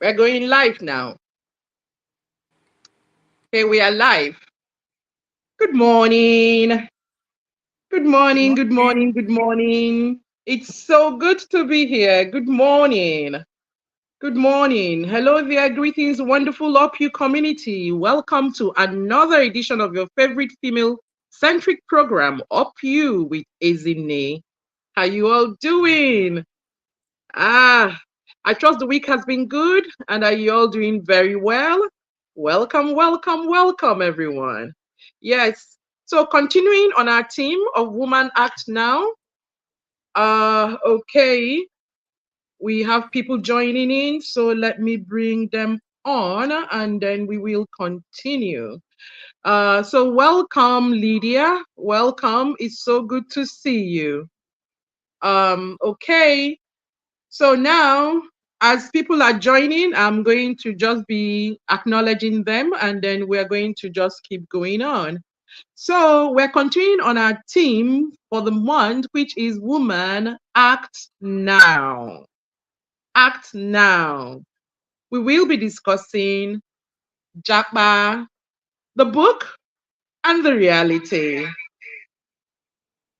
We're going live now. Okay, we are live. Good morning. Good Good morning. Good morning. morning. Good morning. It's so good to be here. Good morning. Good morning. Hello there. Greetings, wonderful Upyou community. Welcome to another edition of your favorite female centric program, Upyou with Ezine. How you all doing? Ah, I trust the week has been good and are you all doing very well? Welcome, welcome, welcome, everyone. Yes, so continuing on our theme of Woman Act Now. Okay, we have people joining in, so let me bring them on and then we will continue. So welcome, Lydia. Welcome. It's so good to see you. Okay. So now, as people are joining, I'm going to just be acknowledging them and then we're going to just keep going on. So we're continuing on our theme for the month, which is Woman Act Now. Act Now. We will be discussing Japa, the book, and the reality.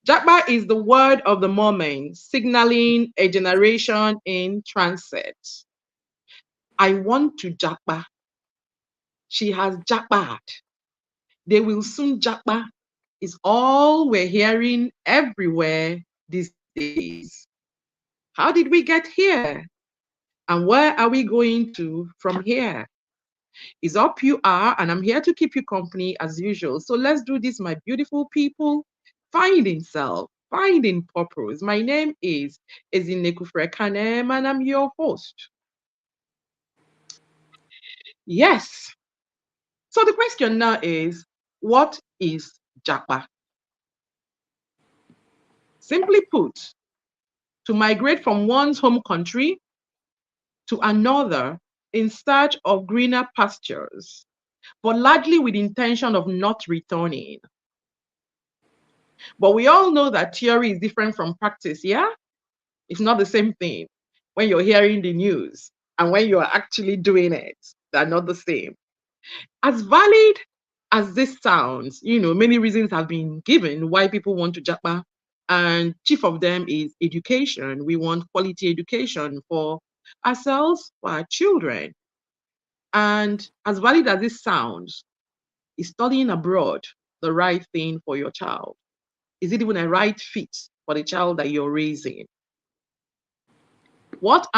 Japa is the word of the moment, signaling a generation in transit. I want to Japa. She has jackpot. They will soon jackpot. Is all we're hearing everywhere these days. How did we get here? And where are we going to from here? Is up you are, and I'm here to keep you company as usual. So let's do this, my beautiful people. Finding self, finding purpose. My name is Ezineku Frekanem, and I'm your host. Yes. So the question now is, what is Japa? Simply put, to migrate from one's home country to another in search of greener pastures, but largely with intention of not returning. But we all know that theory is different from practice, yeah? It's not the same thing when you're hearing the news and when you're actually doing it. They're not the same. As valid as this sounds, many reasons have been given why people want to Japa. And chief of them is education. We want quality education for ourselves, for our children. And as valid as this sounds, is studying abroad the right thing for your child? Is it even a right fit for the child that you're raising? What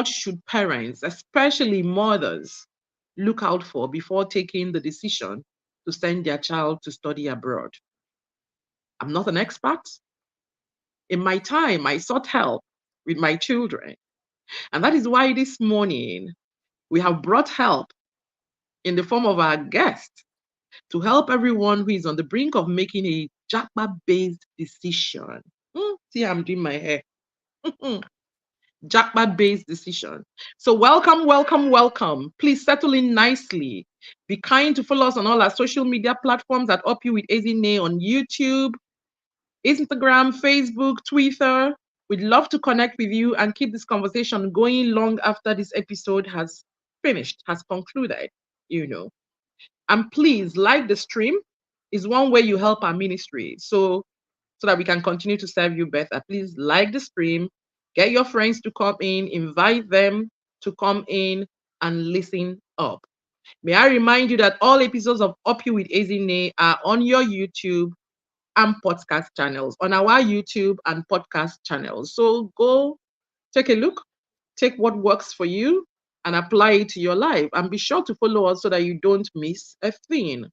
should parents, especially mothers, look out for before taking the decision to send their child to study abroad? I'm not an expert. In my time, I sought help with my children. And that is why this morning we have brought help in the form of our guest to help everyone who is on the brink of making a Japa based decision. See, I'm doing my hair. Japa based decision. So, welcome, welcome, welcome. Please settle in nicely. Be kind to follow us on all our social media platforms at Upyou with Ezine on YouTube, Instagram, Facebook, Twitter. We'd love to connect with you and keep this conversation going long after this episode has finished, has concluded, you know. And please like the stream is one way you help our ministry. So that we can continue to serve you better. Please like the stream, get your friends to come in, invite them to come in and listen up. May I remind you that all episodes of Up You with Ezine are on your YouTube and podcast channels, on our YouTube and podcast channels. So go take a look, take what works for you, and apply it to your life. And be sure to follow us so that you don't miss a thing.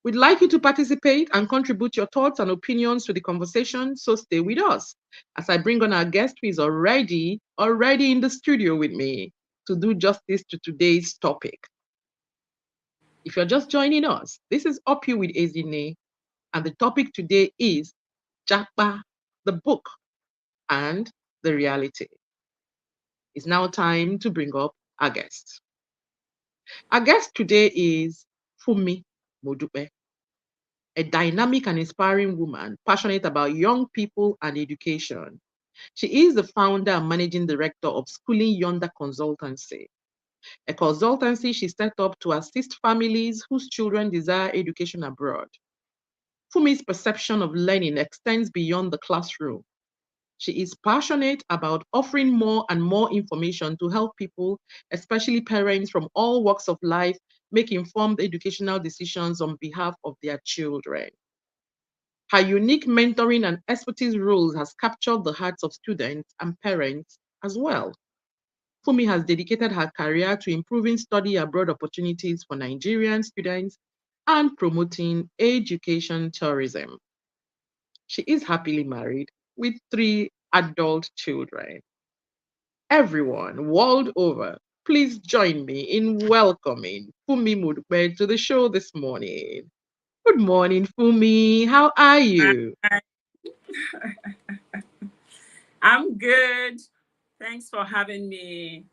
We'd like you to participate and contribute your thoughts and opinions to the conversation, so stay with us as I bring on our guest who is already in the studio with me to do justice to today's topic. If you're just joining us, this is Up You with Ezine, and the topic today is Japa, the book, and the reality. It's now time to bring up our guest. Our guest today is Funmi Modupe, a dynamic and inspiring woman passionate about young people and education. She is the founder and managing director of Schooling Yonder Consultancy, a consultancy she set up to assist families whose children desire education abroad. Funmi's perception of learning extends beyond the classroom. She is passionate about offering more and more information to help people, especially parents from all walks of life, make informed educational decisions on behalf of their children. Her unique mentoring and expertise roles has captured the hearts of students and parents as well. Funmi has dedicated her career to improving study abroad opportunities for Nigerian students and promoting education tourism. She is happily married with 3 adult children. Everyone, world over, please join me in welcoming Funmi Modupe to the show this morning. Good morning, Funmi. How are you? I'm good. Thanks for having me.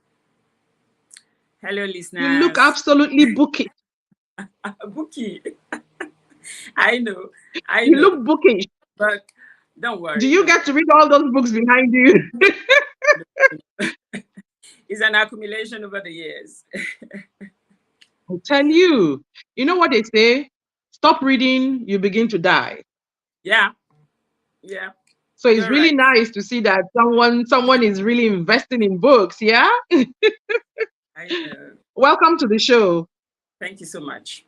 Hello, You look listeners. absolutely bookish. Bookie. I know, I You know. look bookish. But don't Do worry, you don't get to read all those books behind you? worry. It's an accumulation over the years. I tell you, you know what they say? Stop reading, you begin to die. Yeah, yeah, So it's you're really right. nice to see that someone is really investing in books, yeah? I know. Welcome to the show. Thank you so much.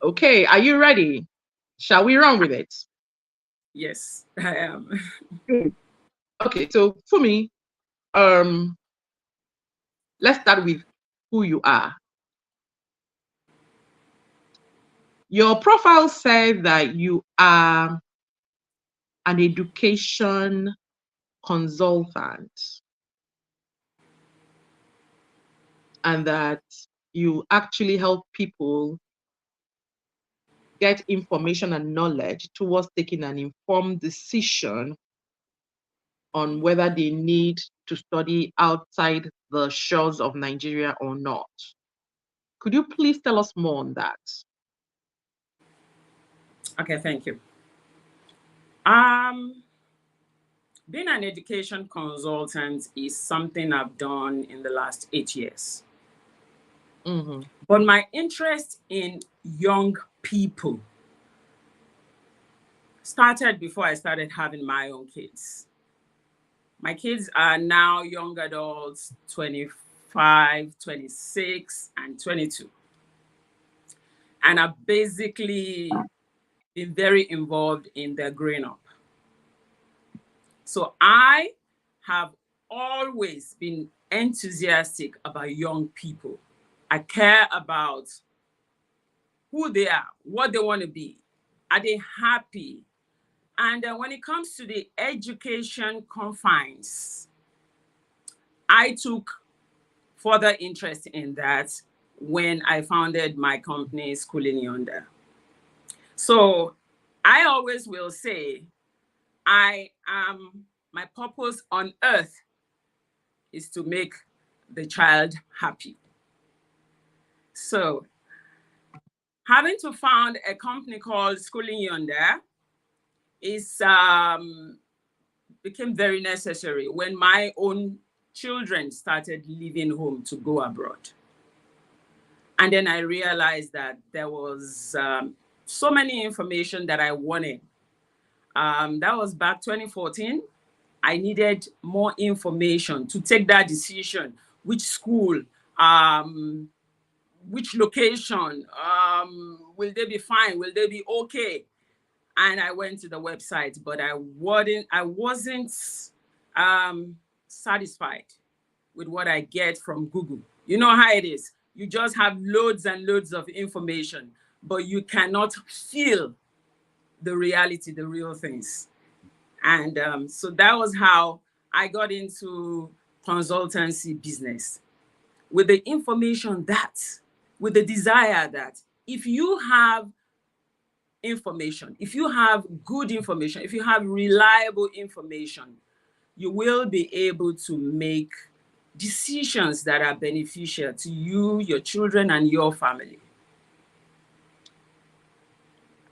Okay, are you ready? Shall we run with it? Yes, I am. Good. Okay, so for me, um, let's start with who you are. Your profile says that you are an education consultant and that you actually help people get information and knowledge towards taking an informed decision on whether they need to study outside the shores of Nigeria or not. Could you please tell us more on that? Okay, thank you. Um, Being an education consultant is something I've done in the last 8 years. Mm-hmm. But my interest in young people started before I started having my own kids. My kids are now young adults, 25, 26, and 22. And I've basically been very involved in their growing up. So I have always been enthusiastic about young people. I care about who they are, what they want to be. Are they happy? And when it comes to the education confines, I took further interest in that when I founded my company, Schooling Yonder. So I always will say, my purpose on earth is to make the child happy. So having to found a company called Schooling Yonder is became very necessary when my own children started leaving home to go abroad. And then I realized that there was so many information that I wanted. That was back 2014. I needed more information to take that decision. Which school, which location, will they be fine? Will they be okay? And I went to the website, but I wasn't satisfied with what I get from Google. You know how it is. You just have loads and loads of information, but you cannot feel the reality, the real things. And so that was how I got into consultancy business with the information that, with the desire that if you have information, if you have good information, if you have reliable information, you will be able to make decisions that are beneficial to you, your children, and your family.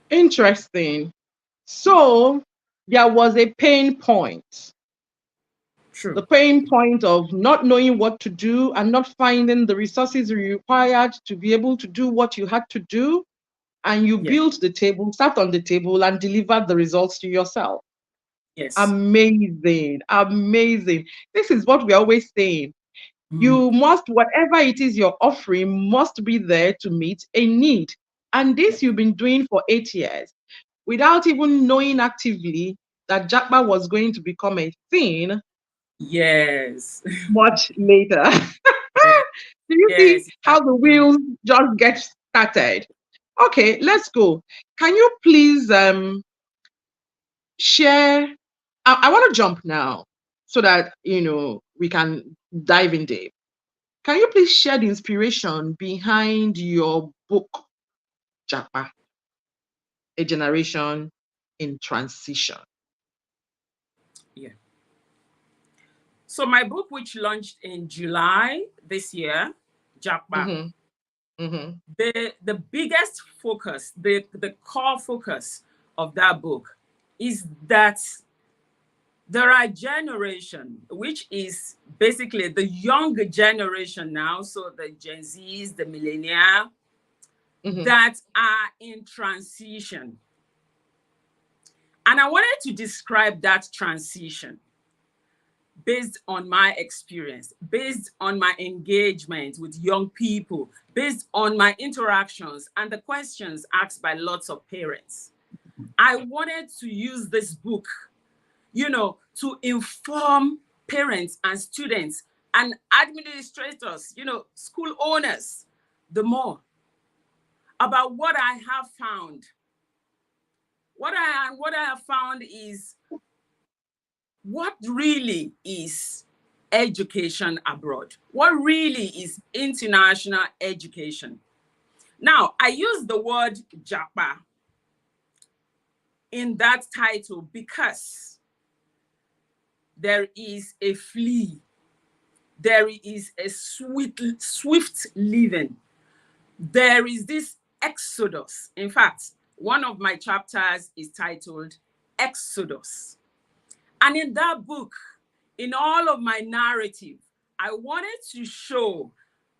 Interesting. So there was a pain point. True. The pain point of not knowing what to do and not finding the resources required to be able to do what you had to do. And you Yeah. built the table, sat on the table, and delivered the results to yourself. Yes. Amazing. Amazing. This is what we're always saying. Mm. You must, whatever it is you're offering, must be there to meet a need. And Yeah. this you've been doing for 8 years without even knowing actively that Japa was going to become a thing Yes. much later. Yeah. Do you see Yes. It has how the been. wheels just get started? Okay, let's go. Can you please share? I want to jump now so that we can dive in deep. Can you please share the inspiration behind your book, Japa, A Generation in Transition? Yeah. So my book, which launched in July this year, Japa, Mm-hmm. Mm-hmm. the biggest focus, the core focus of that book is that there are generation, which is basically the younger generation now, so the Gen Zs, the millennial, Mm-hmm. that are in transition. And I wanted to describe that transition based on my experience, based on my engagement with young people, based on my interactions and the questions asked by lots of parents. I wanted to use this book, to inform parents and students and administrators, school owners, the more about what I have found. What I have found is what really is education abroad? What really is international education? Now, I use the word Japa in that title because there is a flee, there is a swift living, there is this exodus. In fact, one of my chapters is titled Exodus. And in that book, in all of my narrative, I wanted to show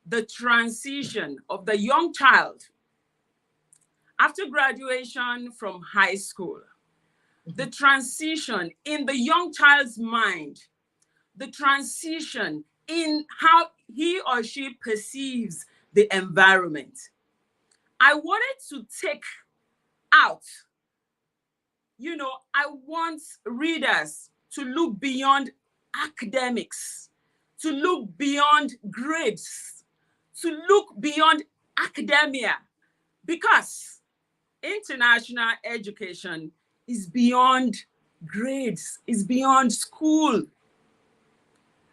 the transition of the young child after graduation from high school, the transition in the young child's mind, the transition in how he or she perceives the environment. I wanted to take out, I want readers to look beyond academics, to look beyond grades, to look beyond academia, because international education is beyond grades, is beyond school.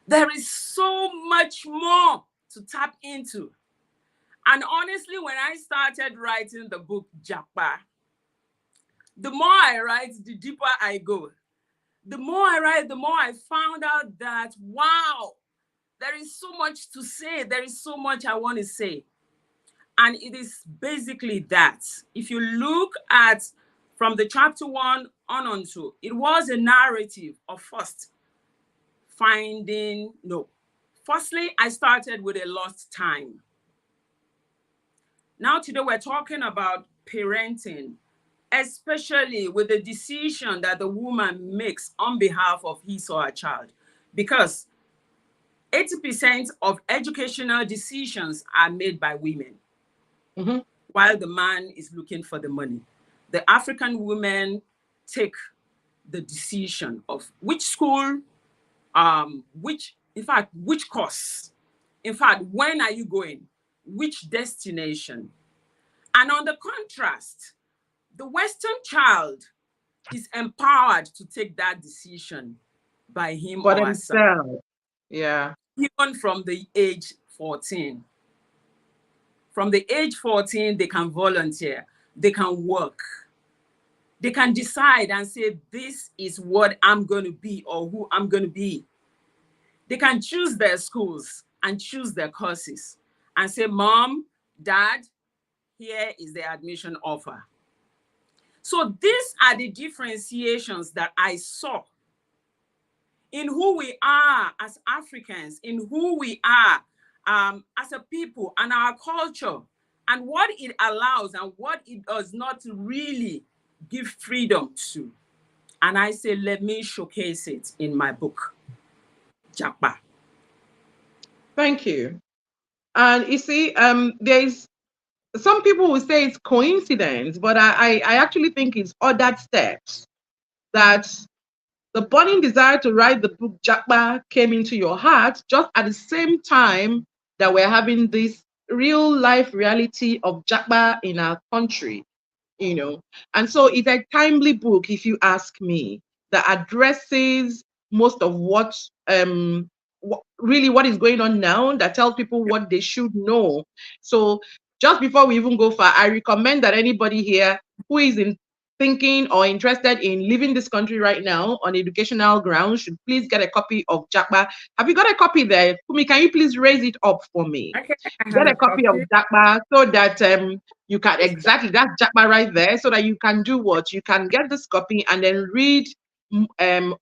There is so much more to tap into. And honestly, when I started writing the book Japa, the more I write, the deeper I go. The more I write, the more I found out that, wow, there is so much to say. There is so much I want to say. And it is basically that. If you look at from the chapter 1 on to, it was a narrative of firstly, I started with a lost time. Now today we're talking about parenting, especially with the decision that the woman makes on behalf of his or her child. Because 80% of educational decisions are made by women, Mm-hmm. while the man is looking for the money. The African women take the decision of which school, which course, in fact, when are you going, which destination. And on the contrast, the Western child is empowered to take that decision by him For or herself, themselves. Yeah. even from the age 14. From the age 14, they can volunteer, they can work, they can decide and say, this is what I'm going to be or who I'm going to be. They can choose their schools and choose their courses and say, Mom, Dad, here is the admission offer. So these are the differentiations that I saw in who we are as Africans, in who we are as a people and our culture, and what it allows and what it does not really give freedom to. And I say, let me showcase it in my book, Japa. Thank you. And you see, there's some people will say it's coincidence, but I actually think it's ordered steps that the burning desire to write the book Japa came into your heart just at the same time that we're having this real life reality of Japa in our country, you know. And so it's a timely book, if you ask me, that addresses most of really what is going on now, that tells people what they should know. So just before we even go far, I recommend that anybody here who is in thinking or interested in leaving this country right now on educational grounds should please get a copy of Japa. Have you got a copy there? Fumi, can you please raise it up for me? Okay, I have Get a a copy of copy. Japa so that you can exactly, that's Japa right there, so that you can do what? You can get this copy and then read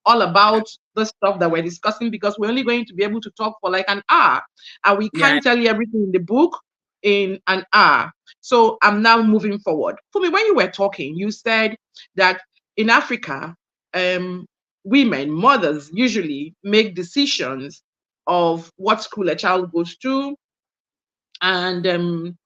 all about the stuff that we're discussing, because we're only going to be able to talk for like an hour and we Yeah. can't tell you everything in the book in an hour. So I'm now moving forward. For me, when you were talking, you said that in Africa, women, mothers usually make decisions of what school a child goes to, and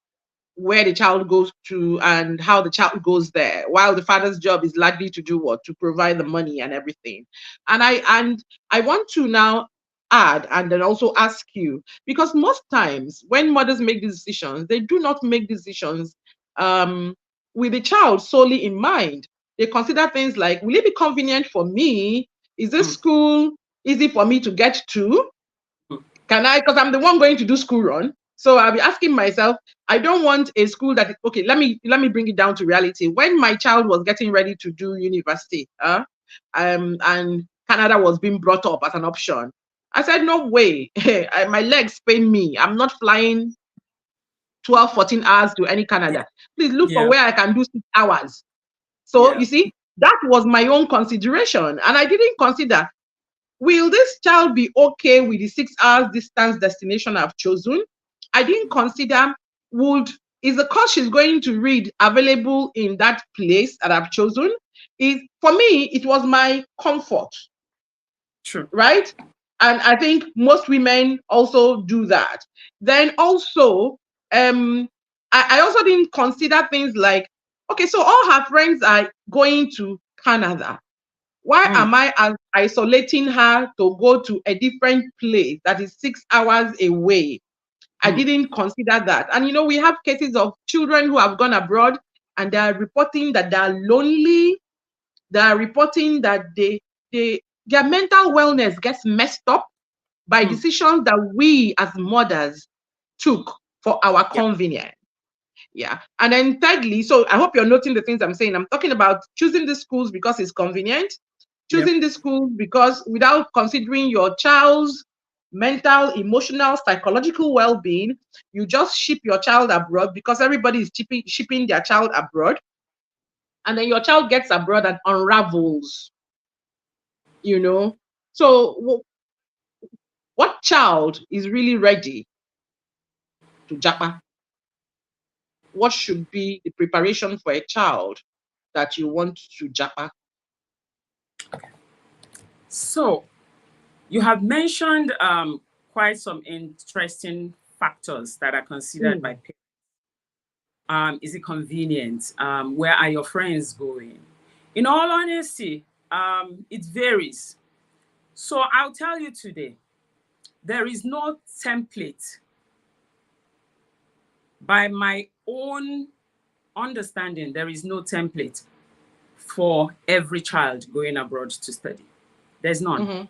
where the child goes to and how the child goes there, while the father's job is likely to do what? To provide the money and everything. And I want to now add and then also ask you, because most times when mothers make these decisions, they do not make decisions um, with the child solely in mind. They consider things like, will it be convenient for me? Is this Mm, school easy for me to get to? mm, Can I, because I'm the one going to do school run. So I'll be asking myself, I don't want a school that, okay, let me bring it down to reality. When my child was getting ready to do university, and Canada was being brought up as an option, I said, no way. My legs pain me. I'm not flying 12, 14 hours to any yeah. Canada. Please look for Yeah. where I can do 6 hours. So Yeah. you see, that was my own consideration. And I didn't consider, will this child be okay with the 6 hours distance destination I've chosen? I didn't consider, would is the course she's going to read available in that place that I've chosen? Is, for me, it was my comfort, True. right? And I think most women also do that. Then also, I also didn't consider things like, okay, so all her friends are going to Canada. Why Mm, am I isolating her to go to a different place that is 6 hours away? I mm, didn't consider that. And you know, we have cases of children who have gone abroad and they are reporting that they are lonely. They are reporting that their mental wellness gets messed up by mm. decisions that we as mothers took for our Yeah. convenience. Yeah. And then thirdly, so I hope you're noting the things I'm saying. I'm talking about choosing the schools because it's convenient, Yep. choosing the school because without considering your child's mental, emotional, psychological well-being, you just ship your child abroad because everybody is shipping their child abroad. And then your child gets abroad and unravels, you know. So what child is really ready to Japa? What should be the preparation for a child that you want to Japa? So you have mentioned quite some interesting factors that are considered by Mm, parents. Is it convenient? Where are your friends going? In all honesty, it varies. So I'll tell you today, there is no template. By my own understanding, there is no template for every child going abroad to study. There's none. mm-hmm,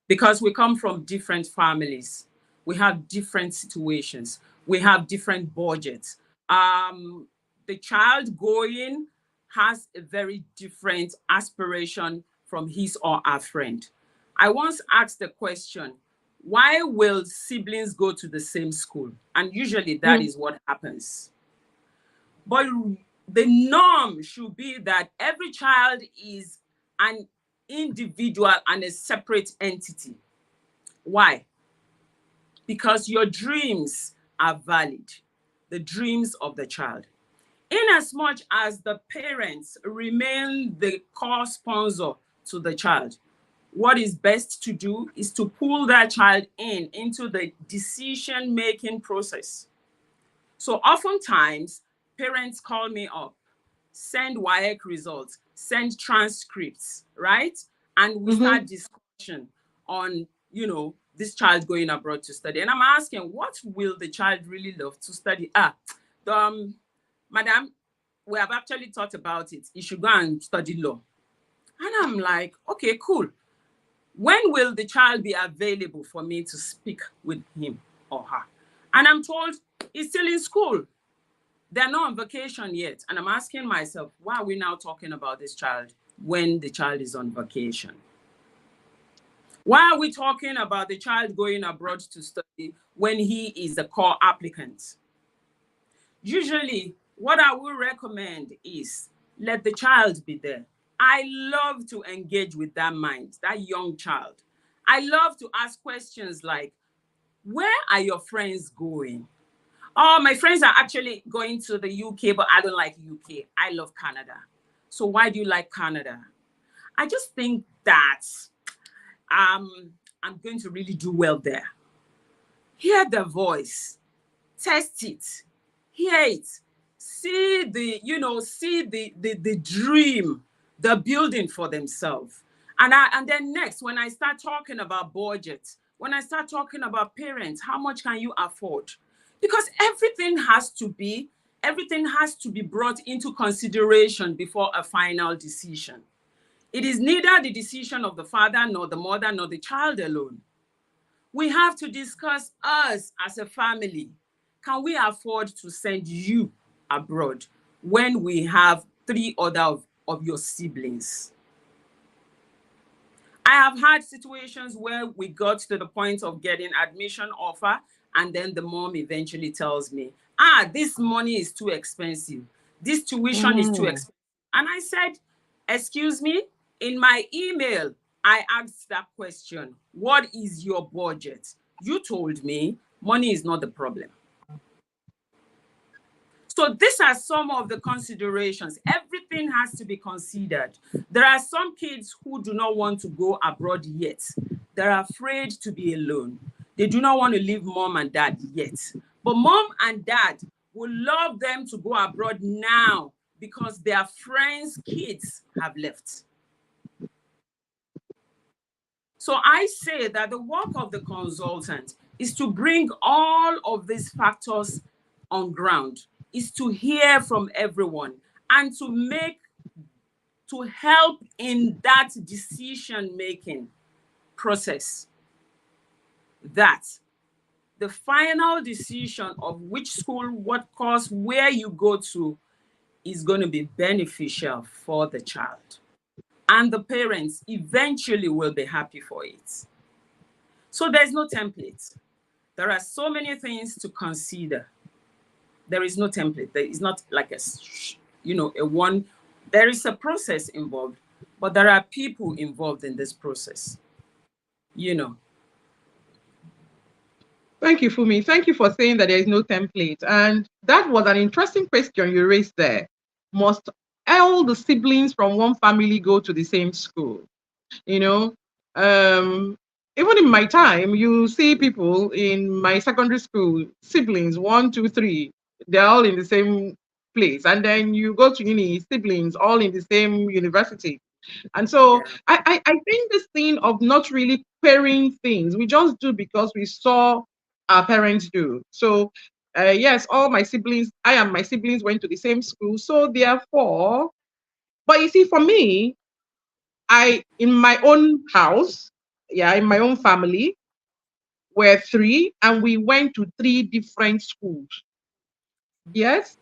Because we come from different families, we have different situations, we have different budgets. The child going has a very different aspiration from his or her friend. I once asked the question, why will siblings go to the same school? And usually that mm, is what happens. But the norm should be that every child is an individual and a separate entity. Why? Because your dreams are valid, the dreams of the child. Inasmuch as the parents remain the core sponsor to the child, what is best to do is to pull that child into the decision-making process. So oftentimes, parents call me up, send WAEC results, send transcripts, right? And we start discussion on, this child going abroad to study. And I'm asking, what will the child really love to study? Madam, we have actually thought about it. You should go and study law. And I'm like, okay, cool. When will the child be available for me to speak with him or her? And I'm told he's still in school. They're not on vacation yet. And I'm asking myself, why are we now talking about this child when the child is on vacation? Why are we talking about the child going abroad to study when he is the core applicant? Usually, what I will recommend is let the child be there. I love to engage with that mind, that young child. I love to ask questions like, where are your friends going? Oh, my friends are actually going to the UK, but I don't like UK. I love Canada. So why do you like Canada? I just think that I'm going to really do well there. Hear the voice, test it, hear it, see the dream, the building for themselves. And then next, when I start talking about budget, when I start talking about parents, how much can you afford? Because everything has to be brought into consideration before a final decision. It is neither the decision of the father, nor the mother, nor the child alone. We have to discuss us as a family. Can we afford to send you abroad when we have 3 other of your siblings? I have had situations where we got to the point of getting admission offer, and then the mom eventually tells me, this money is too expensive. This tuition is too expensive. And I said, excuse me, in my email, I asked that question, what is your budget? You told me money is not the problem. So these are some of the considerations. Everything has to be considered. There are some kids who do not want to go abroad yet. They're afraid to be alone. They do not want to leave mom and dad yet. But mom and dad would love them to go abroad now because their friends' kids have left. So I say that the work of the consultant is to bring all of these factors on ground, is to hear from everyone and to help in that decision-making process, that the final decision of which school, what course, where you go to is going to be beneficial for the child. And the parents eventually will be happy for it. So there's no template. There are so many things to consider. There is no template. There is not like there is a process involved, but there are people involved in this process. Thank you, Funmi. Thank you for saying that there is no template. And that was an interesting question you raised there. Must all the siblings from one family go to the same school? Even in my time, you see people in my secondary school, siblings, 1, 2, 3, they're all in the same place. And then you go to uni, siblings, all in the same university. And so I think this thing of not really pairing things, we just do because we saw our parents do. So yes, all my siblings, I and my siblings went to the same school. So therefore, but you see, for me, in my own house, in my own family, we're 3, and we went to 3 different schools. Yes,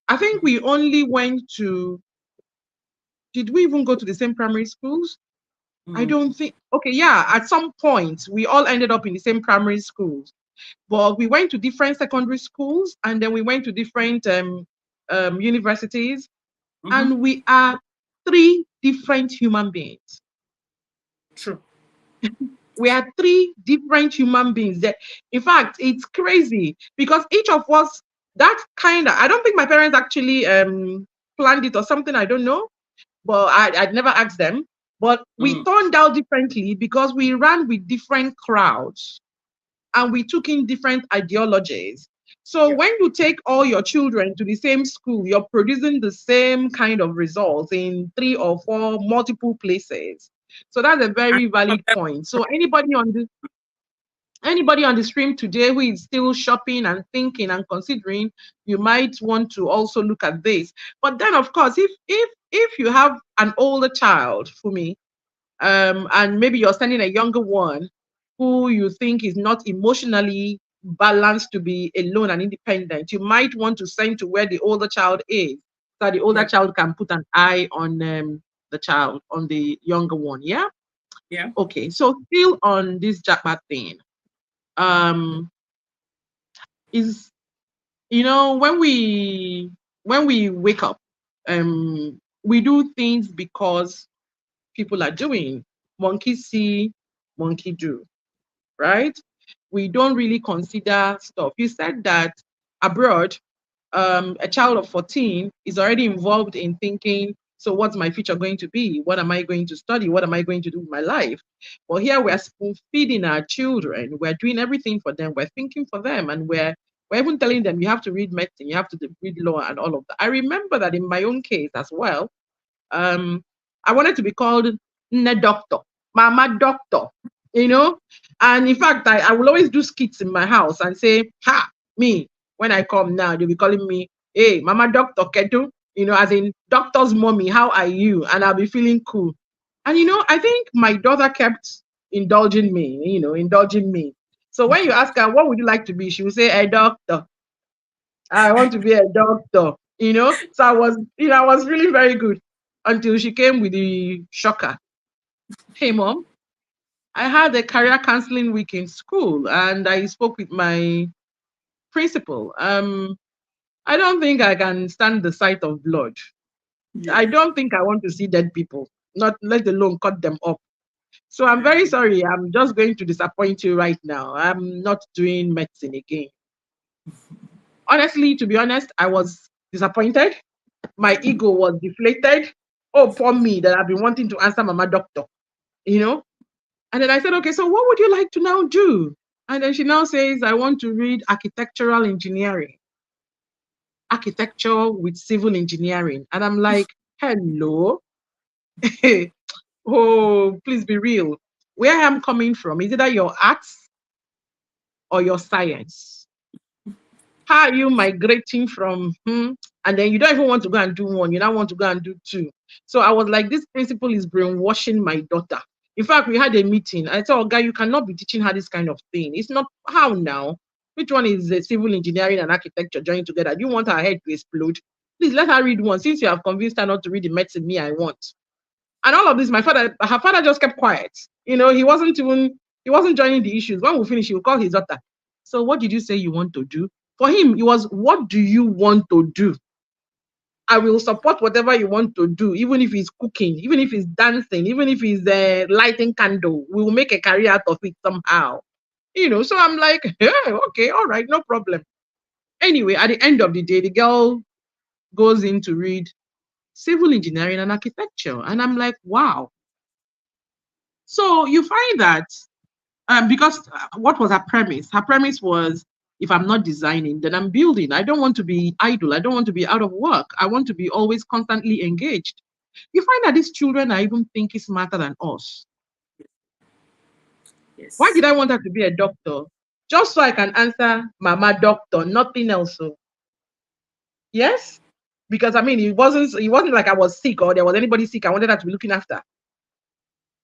I think we only went to, did we even go to the same primary schools? I don't think, okay, yeah, at some point, we all ended up in the same primary schools, but we went to different secondary schools, and then we went to different universities, and we are 3 different human beings. True. We are three different human beings. That, in fact, it's crazy because each of us, that kind of, I don't think my parents actually planned it or something. I don't know, but I'd never asked them. But we Mm. turned out differently because we ran with different crowds and we took in different ideologies. So Yeah. when you take all your children to the same school, you're producing the same kind of results in three or four multiple places. So that's a And very some of valid them, point. So anybody on the stream today who is still shopping and thinking and considering, you might want to also look at this. But then of course, if you have an older child, for me, and maybe you're sending a younger one who you think is not emotionally balanced to be alone and independent, you might want to send to where the older child is, so the older yeah, child can put an eye on the child, on the younger one. Yeah. yeah, Okay. So still on this Japa thing, um, is when we wake up, we do things because people are doing. Monkey see, monkey do, right? We don't really consider stuff. You said that abroad, a child of 14 is already involved in thinking, so what's my future going to be? What am I going to study? What am I going to do with my life? Well, here we're spoon feeding our children. We're doing everything for them. We're thinking for them. And we're even telling them, you have to read medicine, you have to read law and all of that. I remember that in my own case as well, um, I wanted to be called Nne Doctor, Mama Doctor, you know. And in fact, I will always do skits in my house and say, "Ha, me." When I come now, they'll be calling me, "Hey, Mama Doctor Ketu," as in doctor's mommy. How are you? And I'll be feeling cool. And I think my daughter kept indulging me. So when you ask her, what would you like to be? She will say, a doctor. I want to be a doctor. So I was really very good until she came with the shocker. Hey, mom, I had a career counseling week in school and I spoke with my principal. I don't think I can stand the sight of blood. yeah. I don't think I want to see dead people, not let alone cut them up. So I'm very And sorry. I'm just going to disappoint you right now. I'm not doing medicine again. Honestly, to be honest, I was disappointed. My ego was deflated. Oh, poor me that I've been wanting to answer Mama Doctor, you know? And then I said, okay, so what would you like to now do? And then she now says, I want to read architectural engineering, architecture with civil engineering. And I'm like, hello? Oh, please be real. Where I'm coming from is either your arts or your science. How are you migrating from and then you don't even want to go and do one, you now want to go and do two. So I was like, this principal is brainwashing my daughter. In fact, we had a meeting. I said, oh, guy, you cannot be teaching her this kind of thing. It's not how now. Which one is civil engineering and architecture joined together? Do you want her head to explode? Please let her read one. Since you have convinced her not to read the medicine me I want. And all of this, her father just kept quiet. He wasn't joining the issues. When we finish, he will call his daughter. So what did you say you want to do? For him, it was, what do you want to do? I will support whatever you want to do, even if it's cooking, even if it's dancing, even if it's lighting candle. We will make a career out of it somehow. So I'm like, yeah, okay, all right, no problem. Anyway, at the end of the day, the girl goes in to read civil engineering and architecture. And I'm like, wow. So you find that because what was her premise? Her premise was, if I'm not designing, then I'm building. I don't want to be idle. I don't want to be out of work. I want to be always constantly engaged. You find that these children are even thinking smarter than us. Why yes. did I want her to be a doctor? Just so I can answer Mama Doctor, nothing else. So, yes, because I mean, it wasn't like I was sick or there was anybody sick. I wanted her to be looking after.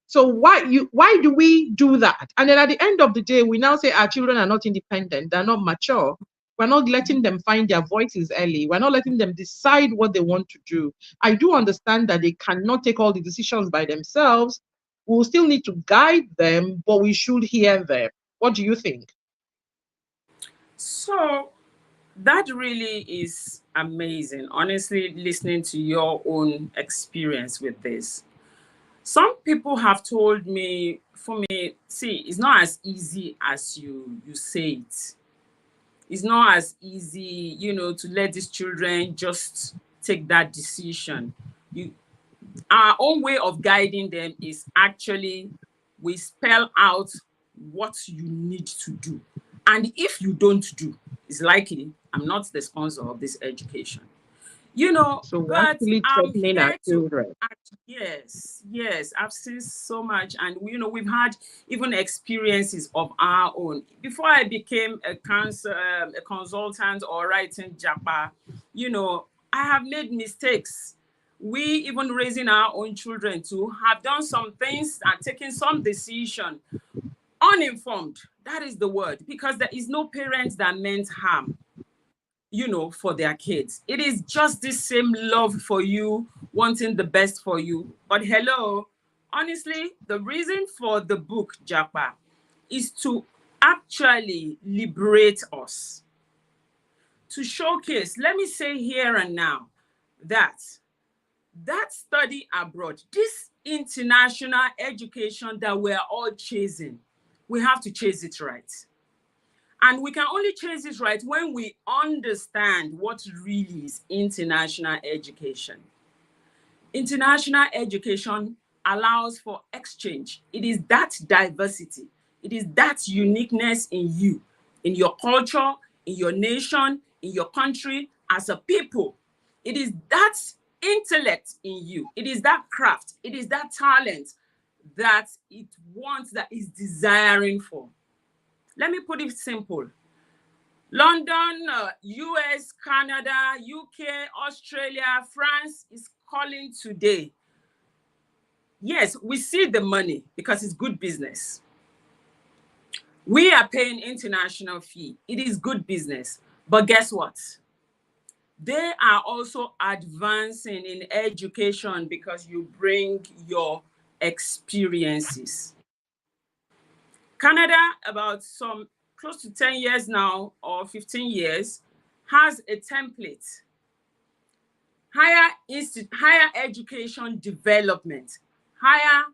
So why do we do that? And then at the end of the day, we now say our children are not independent, they're not mature. We're not letting them find their voices early. We're not letting them decide what they want to do. I do understand that they cannot take all the decisions by themselves. We'll still need to guide them, but we should hear them. What do you think? So that really is amazing. Honestly, listening to your own experience with this. Some people have told me, for me, see, it's not as easy as you say it. It's not as easy, to let these children just take that decision. Our own way of guiding them is actually we spell out what you need to do. And if you don't do, it's likely I'm not the sponsor of this education. So we're But actually I'm threatening our here to children. yes, I've seen so much, and we've had even experiences of our own. Before I became a consultant or writing Japa, I have made mistakes. We, even raising our own children too, have done some things and taken some decision uninformed. That is the word, because there is no parent that meant harm, for their kids. It is just the same love for you, wanting the best for you. But hello, honestly, the reason for the book, Japa, is to actually liberate us. To showcase, let me say here and now, that study abroad, this international education that we're all chasing, we have to chase it right. And we can only chase it right when we understand what really is international education. International education allows for exchange. It is that diversity. It is that uniqueness in you, in your culture, in your nation, in your country, as a people. It is that intellect in you. It is that craft. It is that talent that it wants, that is desiring for. Let me put it simple. London, US, Canada, UK, Australia, France is calling today. Yes, we see the money because it's good business. We are paying international fee. It is good business. But guess what? They are also advancing in education because you bring your experiences. Canada, about some close to 10 years now, or 15 years, has a template. Higher education development. Higher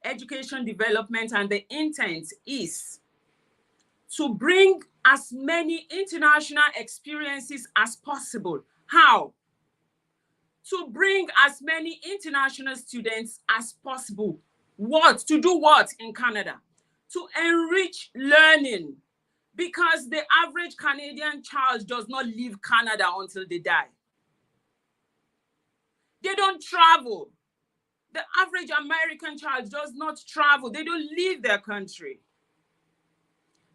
education development, and the intent is to bring as many international experiences as possible. How? To bring as many international students as possible. What? To do what in Canada? To enrich learning, because the average Canadian child does not leave Canada until they die. They don't travel. The average American child does not travel. They don't leave their country.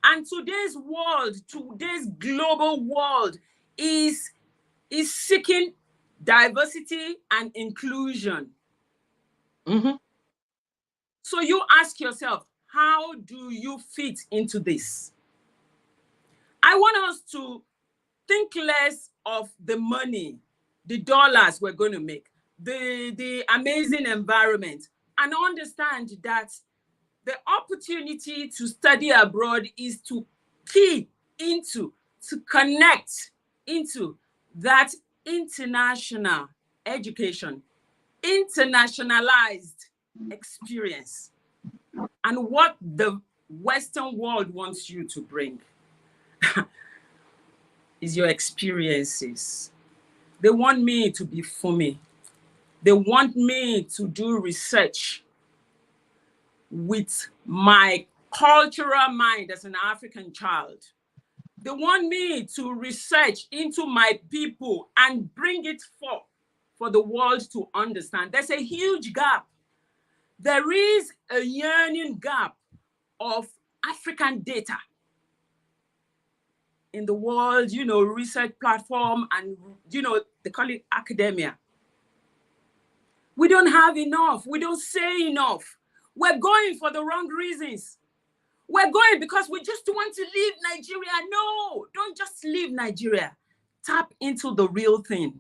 And today's world, today's global world is seeking diversity and inclusion. Mm-hmm. So you ask yourself, how do you fit into this? I want us to think less of the money, the dollars we're going to make, the amazing environment, and understand that the opportunity to study abroad is to key into, to connect into that international education, internationalized experience, and what the Western world wants you to bring is your experiences. They want me to be Funmi. They want me to do research with my cultural mind as an African child. They want me to research into my people and bring it forth for the world to understand. There's a huge gap. There is a yearning gap of African data in the world, research platform, and, they call it academia. We don't have enough. We don't say enough. We're going for the wrong reasons. We're going because we just want to leave Nigeria. No, don't just leave Nigeria. Tap into the real thing.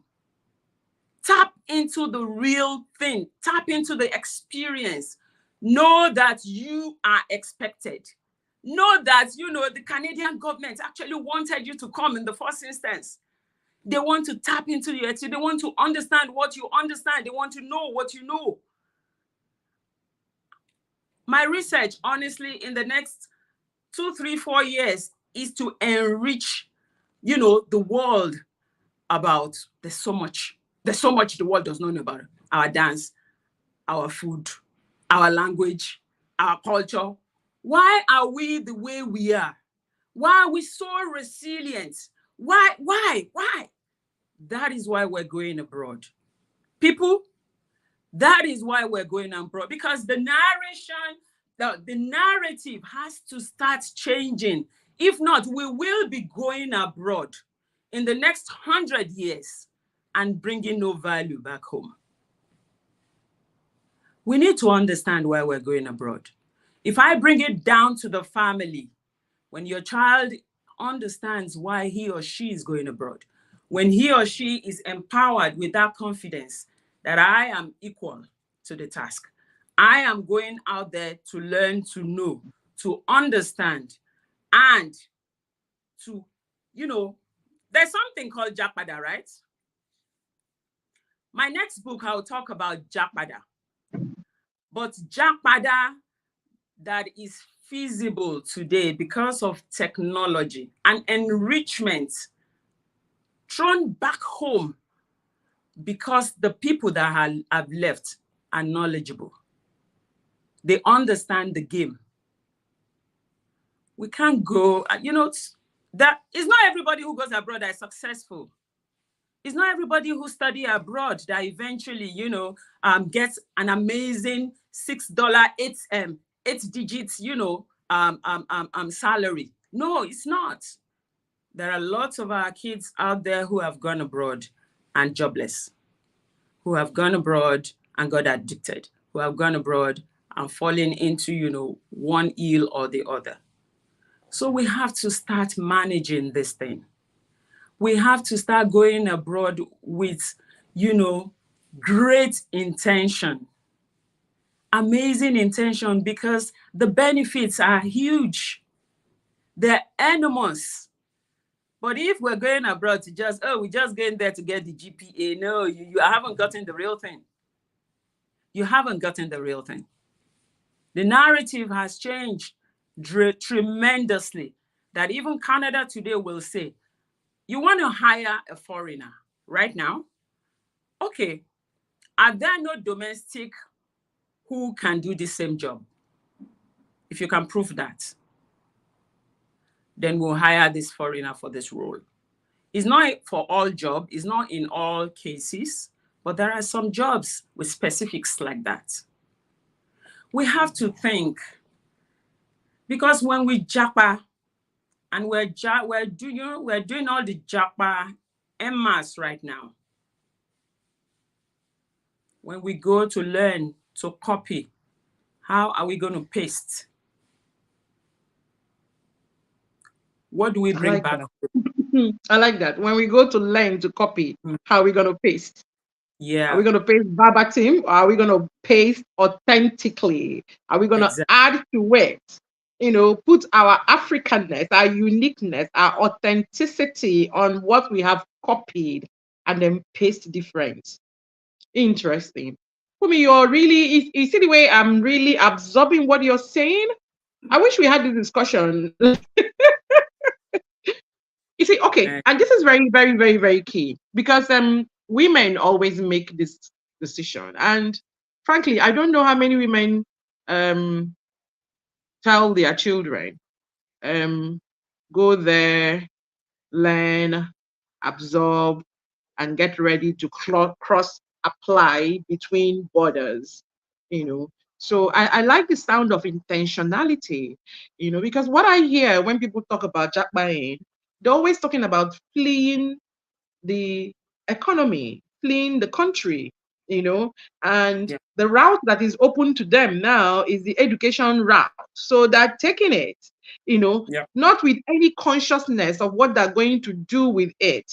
Tap into the real thing. Tap into the experience. Know that you are expected. Know that, the Canadian government actually wanted you to come in the first instance. They want to tap into you. They want to understand what you understand. They want to know what you know. My research, honestly, in the next 2, 3, 4 years is to enrich, the world about there's so much the world does not know about our dance, our food, our language, our culture. Why are we the way we are? Why are we so resilient? Why? That is why we're going abroad. People, that is why we're going abroad, because the narration, the narrative has to start changing. If not, we will be going abroad in the next 100 years and bringing no value back home. We need to understand why we're going abroad. If I bring it down to the family, when your child understands why he or she is going abroad, when he or she is empowered with that confidence that I am equal to the task, I am going out there to learn, to know, to understand, and to, there's something called Japada, right? My next book, I'll talk about Japada, but Japada that is feasible today because of technology and enrichment thrown back home because the people that have left are knowledgeable. They understand the game. We can't go, that it's not everybody who goes abroad that is successful. It's not everybody who study abroad that eventually, gets an amazing $6, eight digits, salary. No, it's not. There are lots of our kids out there who have gone abroad and jobless, who have gone abroad and got addicted, who have gone abroad and fallen into, one ill or the other. So we have to start managing this thing. We have to start going abroad with, great intention, amazing intention, because the benefits are huge. They're enormous. But if we're going abroad to we're just going there to get the GPA, no, you haven't gotten the real thing. You haven't gotten the real thing. The narrative has changed tremendously, that even Canada today will say, you want to hire a foreigner right now? Okay, are there no domestic who can do the same job? If you can prove that, then we'll hire this foreigner for this role. It's not for all jobs, it's not in all cases, but there are some jobs with specifics like that. We have to think, because when we Japa, and we're doing all the Japa en masse right now. When we go to learn to copy, how are we going to paste? What do we bring back? I like that. When we go to learn to copy, how are we going to paste? Yeah. Are we going to paste verbatim, or are we going to paste authentically? Are we going to add to it? Put our Africanness, our uniqueness, our authenticity on what we have copied, and then paste different. Interesting. Funmi, you see the way I'm really absorbing what you're saying? I wish we had this discussion. You see, okay, and this is very, very, very, very key, because women always make this decision. And frankly, I don't know how many women tell their children, go there, learn, absorb, and get ready to cross apply between borders. So I like the sound of intentionality, because what I hear when people talk about Japaing, they're always talking about fleeing the economy, fleeing the country, and the route that is open to them now is the education route. So they're taking it, not with any consciousness of what they're going to do with it.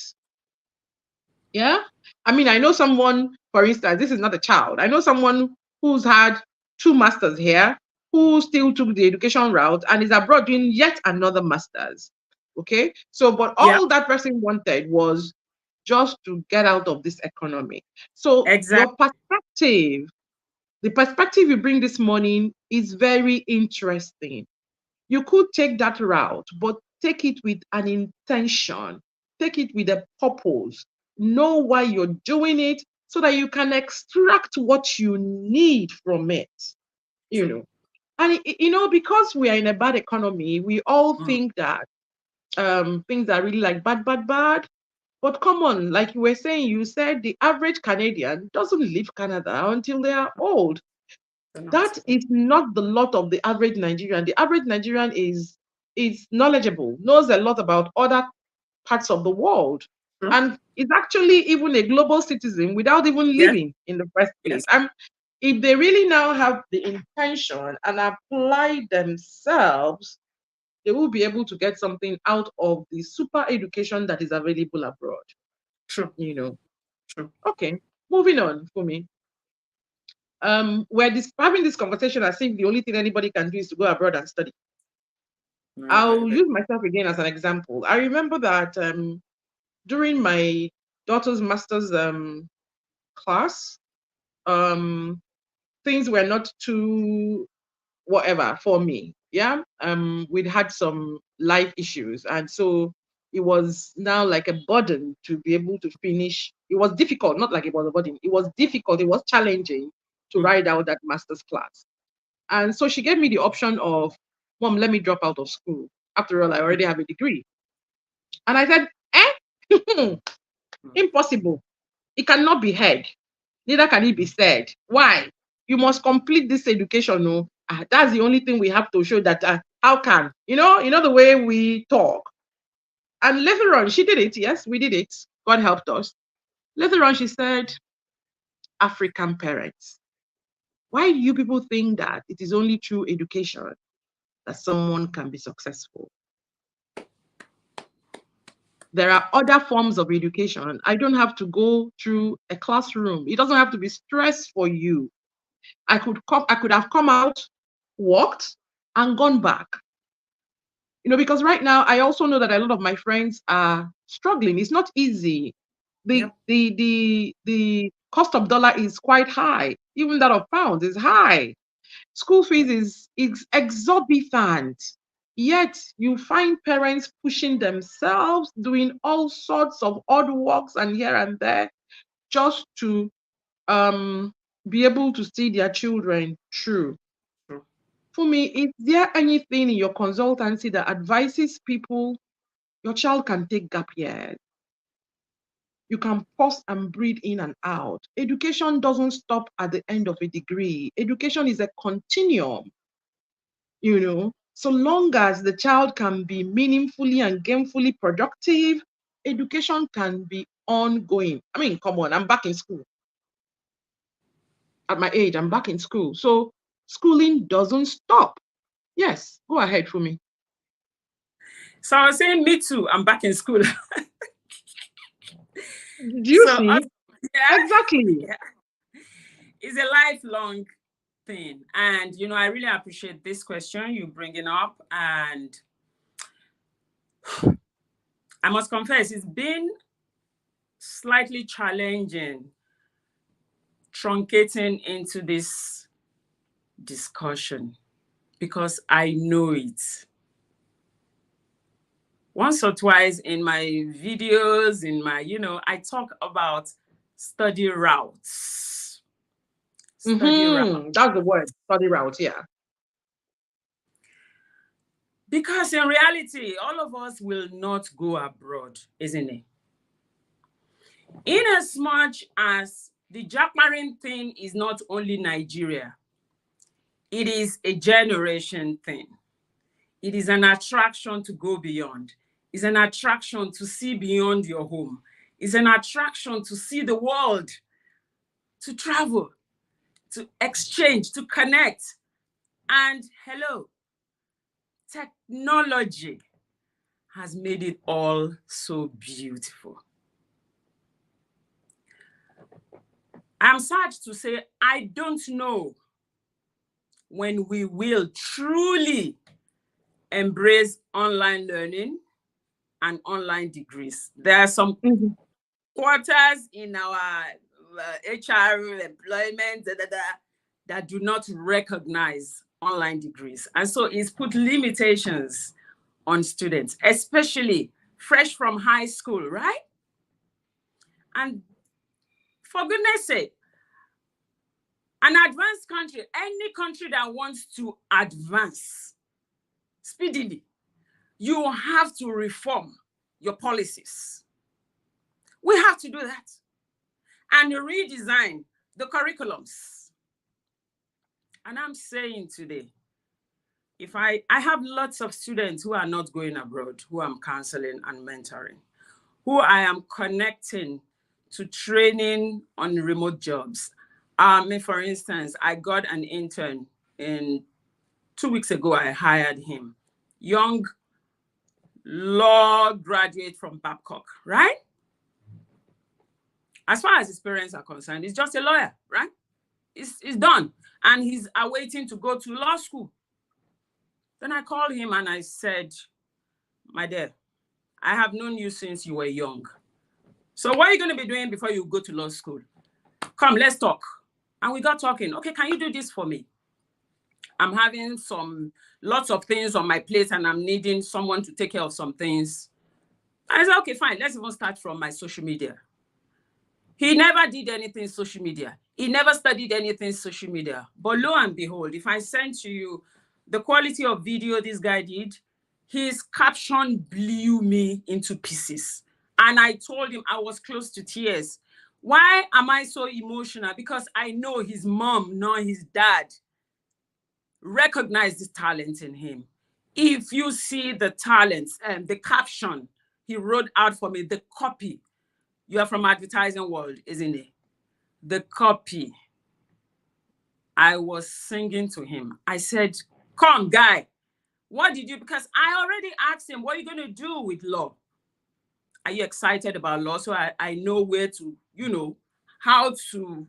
Yeah. I mean, I know someone, for instance, this is not a child. I know someone who's had 2 masters here, who still took the education route and is abroad doing yet another master's. Okay. So, but all that person wanted was just to get out of this economy. So your perspective The perspective you bring this morning is very interesting. You could take that route, but take it with an intention, take it with a purpose, know why you're doing it so that you can extract what you need from it, you True. know. And, because we are in a bad economy, we all Mm. think that things are really like bad, bad, bad. But come on, like you were saying, you said the average Canadian doesn't leave Canada until they are old. They're not. That is not the lot of the average Nigerian. The average Nigerian is knowledgeable, knows a lot about other parts of the world, True. and is actually even a global citizen without even Yes. living in the first place. Yes. And if they really now have the intention and apply themselves, they will be able to get something out of the super education that is available abroad. True. You know. True. Okay, moving on for me. We're having this conversation as if the only thing anybody can do is to go abroad and study. No, I'll use myself again as an example. I remember that during my daughter's master's class, um, things were not too whatever for me. Yeah. We'd had some life issues. And so it was now like a burden to be able to finish. It was difficult, not like it was a burden. It was difficult, it was challenging to Mm. ride out that master's class. And so she gave me the option of, Mom, let me drop out of school. After all, I already have a degree. And I said, Mm. impossible. It cannot be heard. Neither can it be said. Why? You must complete this education. No, that's the only thing we have to show that how can the way we talk. And later on, she did it. Yes, we did it. God helped us. Later on, she said, African parents, why do you people think that it is only through education that someone can be successful? There are other forms of education. I don't have to go through a classroom. It doesn't have to be stress for you. I could have come out, walked, and gone back. Because right now I also know that a lot of my friends are struggling. It's not easy. The Yep. the the the cost of dollar is quite high. Even that of pounds is high. School fees Yep. is exorbitant. Yet you find parents pushing themselves, doing all sorts of odd works and here and there just to um be able to see their children through. True. For me, is there anything in your consultancy that advises people your child can take gap years? You can pause and breathe in and out. Education doesn't stop at the end of a degree. Education is a continuum, So long as the child can be meaningfully and gainfully productive, education can be ongoing. I mean, come on, I'm back in school. At my age, I'm back in school. So schooling doesn't stop. Yes, go ahead for me. So I was saying, me too. I'm back in school. Do you So see? yeah, Exactly. yeah, it's a lifelong thing, and I really appreciate this question you bringing up, and I must confess, it's been slightly challenging truncating into this discussion because I know it. Once or twice in my videos, I talk about study routes. Study route. That's the word. Study route. Yeah. Because in reality, all of us will not go abroad, isn't it? In as much as the Japaing thing is not only Nigeria, it is a generation thing. It is an attraction to go beyond. It's an attraction to see beyond your home. It's an attraction to see the world, to travel, to exchange, to connect. And hello, technology has made it all so beautiful. I'm sad to say I don't know when we will truly embrace online learning and online degrees. There are some Mhm. quarters in our HR employment that do not recognize online degrees. And so it's put limitations on students, especially fresh from high school, right? And for goodness sake, an advanced country, any country that wants to advance speedily, you have to reform your policies. We have to do that and redesign the curriculums. And I'm saying today, if I have lots of students who are not going abroad, who I'm counseling and mentoring, who I am connecting to training on remote jobs. For instance, I got an intern 2 weeks ago, I hired him. Young law graduate from Babcock, right? As far as his parents are concerned, he's just a lawyer, right? It's done. And he's awaiting to go to law school. Then I called him and I said, my dear, I have known you since you were young. So what are you going to be doing before you go to law school? Come, let's talk. And we got talking. Okay, can you do this for me? I'm having lots of things on my plate and I'm needing someone to take care of some things. I said, okay, fine. Let's even start from my social media. He never did anything social media. He never studied anything social media. But lo and behold, if I send to you the quality of video this guy did, his caption blew me into pieces. And I told him, I was close to tears. Why am I so emotional? Because I know his mom, nor his dad, recognized this talent in him. If you see the talents and the caption he wrote out for me, the copy, you are from advertising world, isn't it? The copy, I was singing to him. I said, come, guy, what did you, because I already asked him, what are you going to do with law? Are you excited about law? So I know where to, how to,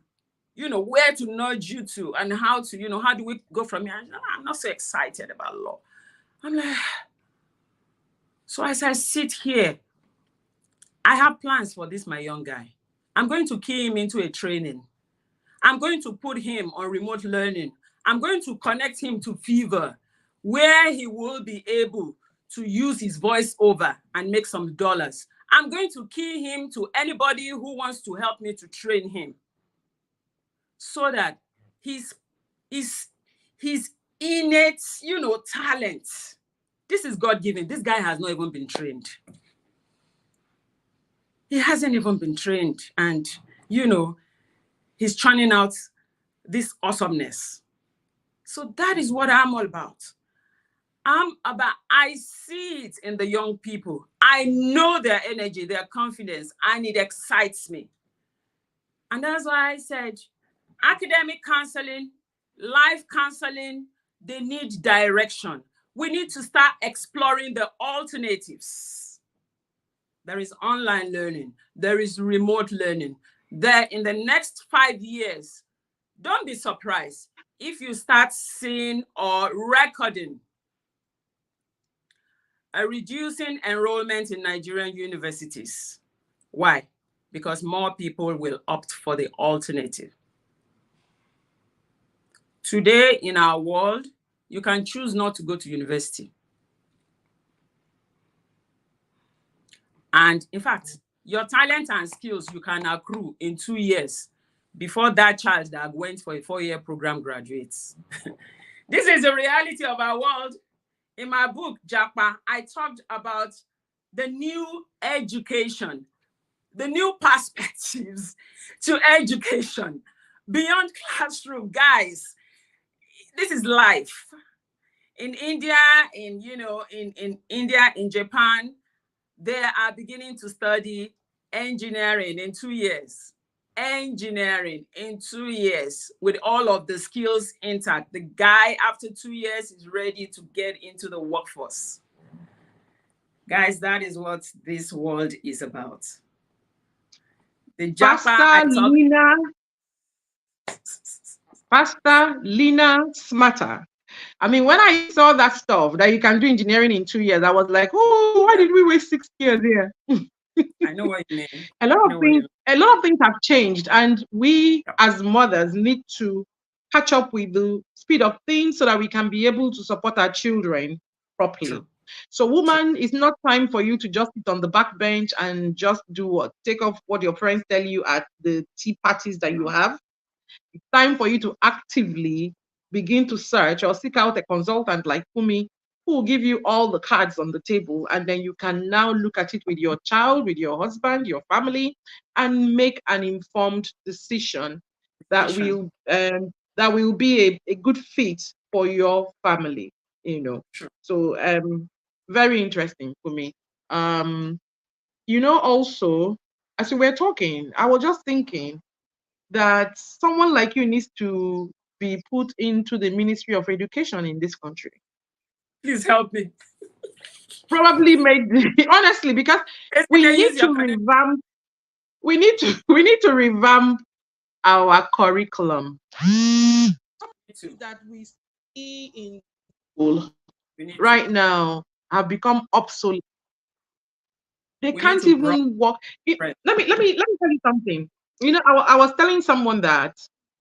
where to nudge you to and how to, how do we go from here? I'm not so excited about law. I'm like, so as I sit here, I have plans for this, my young guy. I'm going to key him into a training. I'm going to put him on remote learning. I'm going to connect him to Fever, where he will be able to use his voice over and make some dollars. I'm going to key him to anybody who wants to help me to train him so that his innate, talent, this is God-given. This guy has not even been trained. He hasn't even been trained. And, he's churning out this awesomeness. So that is what I'm all about. I see it in the young people. I know their energy, their confidence, and it excites me. And that's why I said, academic counseling, life counseling, they need direction. We need to start exploring the alternatives. There is online learning. There is remote learning. There, in the next 5 years, don't be surprised if you start seeing or recording a reducing enrollment in Nigerian universities. Why? Because more people will opt for the alternative. Today in our world, you can choose not to go to university. And in fact, your talent and skills you can accrue in 2 years before that child that went for a 4-year program graduates. This is the reality of our world. In my book, Japa, I talked about the new education, the new perspectives to education beyond classroom. Guys, this is life. In India, in India, in Japan, they are beginning to study engineering in 2 years. Engineering in 2 years with all of the skills intact. The guy after 2 years is ready to get into the workforce. Guys, that is what this world is about. The Japa faster, leaner, smarter. I mean, when I saw that stuff that you can do engineering in 2 years, I was like, oh, why did we waste 6 years here? I know what you mean. A lot of things have changed, and we as mothers need to catch up with the speed of things so that we can be able to support our children properly. True. So, woman, it's not time for you to just sit on the back bench and just do what? Take off what your friends tell you at the tea parties that you have. It's time for you to actively begin to search or seek out a consultant like Funmi who will give you all the cards on the table. And then you can now look at it with your child, with your husband, your family, and make an informed decision that will be a good fit for your family, you know. True. So very interesting for me. Also, as we were talking, I was just thinking that someone like you needs to be put into the Ministry of Education in this country. Please help me. Probably made honestly, because we need to revamp. We need to revamp our curriculum. That we see in school right now have become obsolete. They can't even work. Let me tell you something. I was telling someone that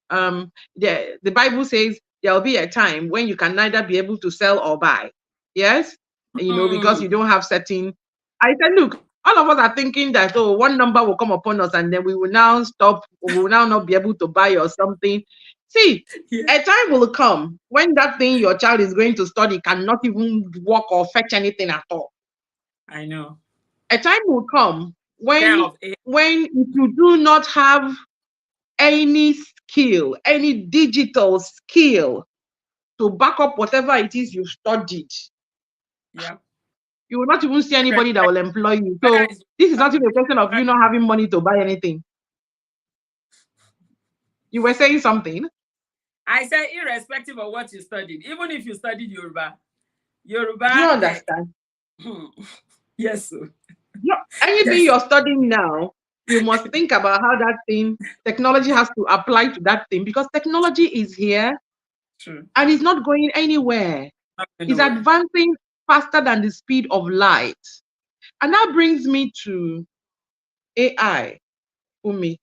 the Bible says there will be a time when you can neither be able to sell or buy. Yes, because you don't have certain. I said, look, all of us are thinking that one number will come upon us and then we will now stop. We will now not be able to buy or something. See, a time will come when that thing your child is going to study cannot even walk or fetch anything at all. I know. A time will come when if you do not have any skill, any digital skill to back up whatever it is you've studied, you will not even see anybody that will employ you. So this is not even a question of you not having money to buy anything. You were saying something? I said irrespective of what you studied, even if you studied Yoruba. Do you understand? Yes, sir. Anything you're studying now, you must think about how that technology has to apply to that thing, because technology is here. True. And it's not going anywhere. It's advancing faster than the speed of light. And that brings me to AI, Funmi.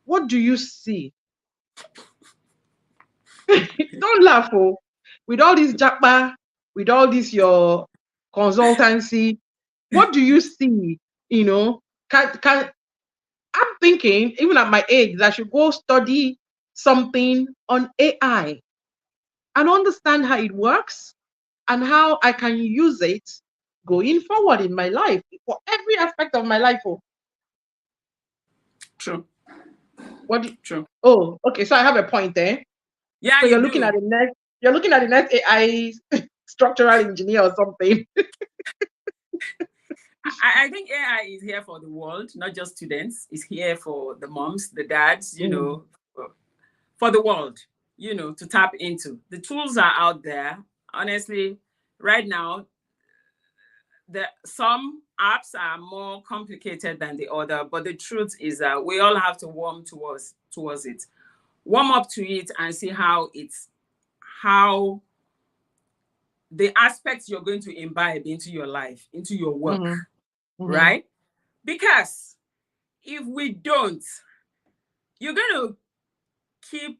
What do you see? Don't laugh, oh. With all this Japa, with all this your consultancy, what do you see? I'm thinking, even at my age, that I should go study something on AI and understand how it works and how I can use it going forward in my life, for every aspect of my life. True. True. Oh, okay. So I have a point there. Yeah. So you're looking at the next AI structural engineer or something. I think AI is here for the world, not just students. It's here for the moms, the dads, for the world, to tap into. The tools are out there. Honestly, right now, some apps are more complicated than the other, but the truth is that we all have to warm towards it. Warm up to it and see how the aspects you're going to imbibe into your life, into your work, right? Because if we don't, you're going to keep,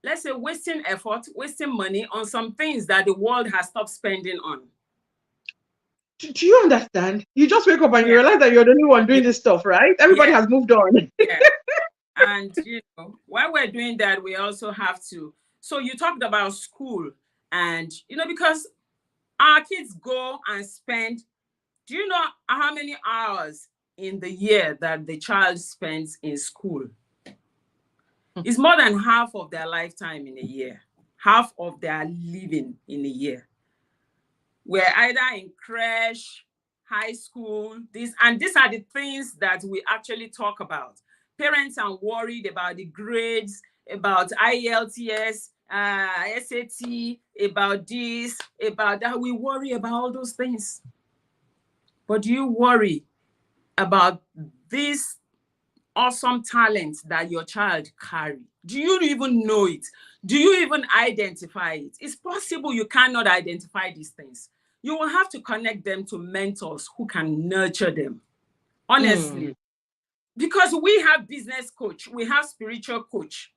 let's say, wasting effort, wasting money on some things that the world has stopped spending on. Do you understand? You just wake up and you realize that you're the only one doing this stuff, right? Everybody has moved on. And, while we're doing that, we also have to. So you talked about school and, because our kids go and spend, do you know how many hours in the year that the child spends in school? It's more than half of their lifetime in a year, half of their living in a year. We're either in creche, high school, these are the things that we actually talk about. Parents are worried about the grades, about IELTS, SAT, about this, about that. We worry about all those things. But do you worry about this awesome talent that your child carry? Do you even know it? Do you even identify it? It's possible you cannot identify these things. You will have to connect them to mentors who can nurture them, honestly. Because we have business coach, we have spiritual coach,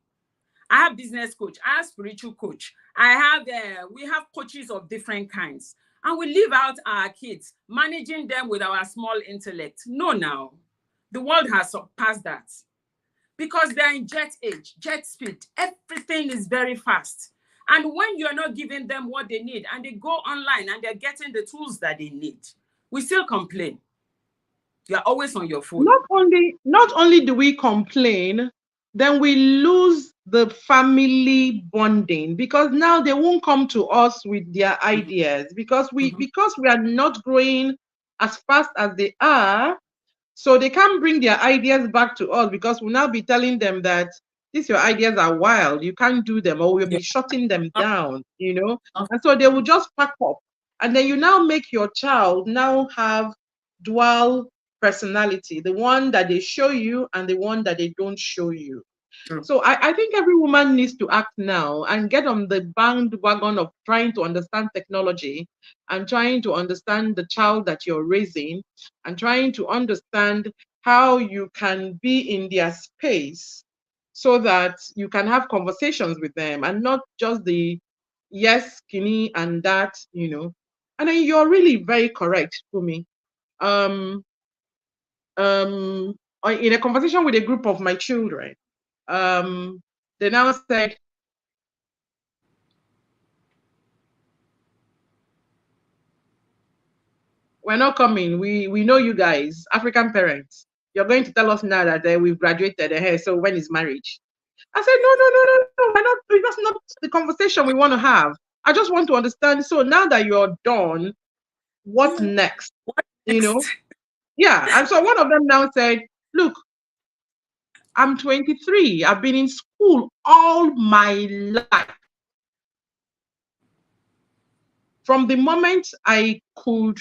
I have business coach, I have spiritual coach, I have we have coaches of different kinds, and we leave out our kids, managing them with our small intellect. No, now the world has surpassed that, because they're in jet age, jet speed. Everything is very fast. And when you're not giving them what they need and they go online and they're getting the tools that they need, we still complain. You're always on your phone. Not only do we complain, then we lose the family bonding, because now they won't come to us with their Mhm, ideas, because we mhm. because we are not growing as fast as they are. So they can't bring their ideas back to us, because we'll now be telling them that these your ideas are wild, you can't do them, or we'll Yeah. be shutting them Not- down, not- And so they will just pack up. And then you now make your child now have dual personality, the one that they show you and the one that they don't show you. True. So I think every woman needs to act now and get on the bandwagon of trying to understand technology and trying to understand the child that you're raising and trying to understand how you can be in their space so that you can have conversations with them and not just the yes, skinny and that. And then you're really very correct, Fumi. Um, um, in a conversation with a group of my children, um, they now said, "We're not coming. We know you guys, African parents. You're going to tell us now that we've graduated. So when is marriage?" I said, "No, no, no, no, no. We're not. That's not the conversation we want to have. I just want to understand. So now that you're done, what's next? What You next? know? Yeah." And so one of them now said, "Look, I'm 23. I've been in school all my life. From the moment I could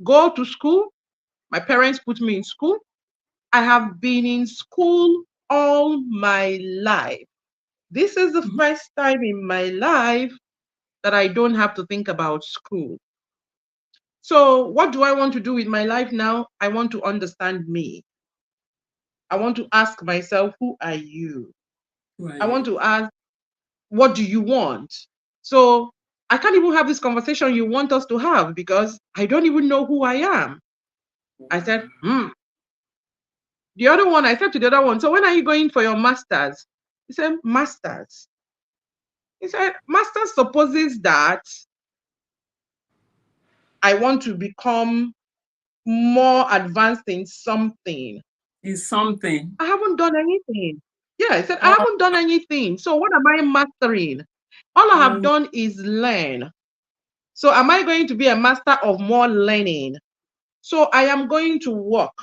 go to school, my parents put me in school. I have been in school all my life. This is the Mhm. first time in my life that I don't have to think about school. So, what do I want to do with my life now? I want to understand me. I want to ask myself, who are you? Who are I want you? to ask, what do you want? So, I can't even have this conversation you want us to have because I don't even know who I am. I said, The other one, I said to the other one, "So when are you going for your master's?" He said, "Master's." He said, "Master's supposes that I want to become more advanced in something. Is something. I haven't done anything." Yeah, I said, "I Oh, haven't done anything. So what am I mastering? All I have oh, done is learn. So am I going to be a master of more learning? So I am going to work.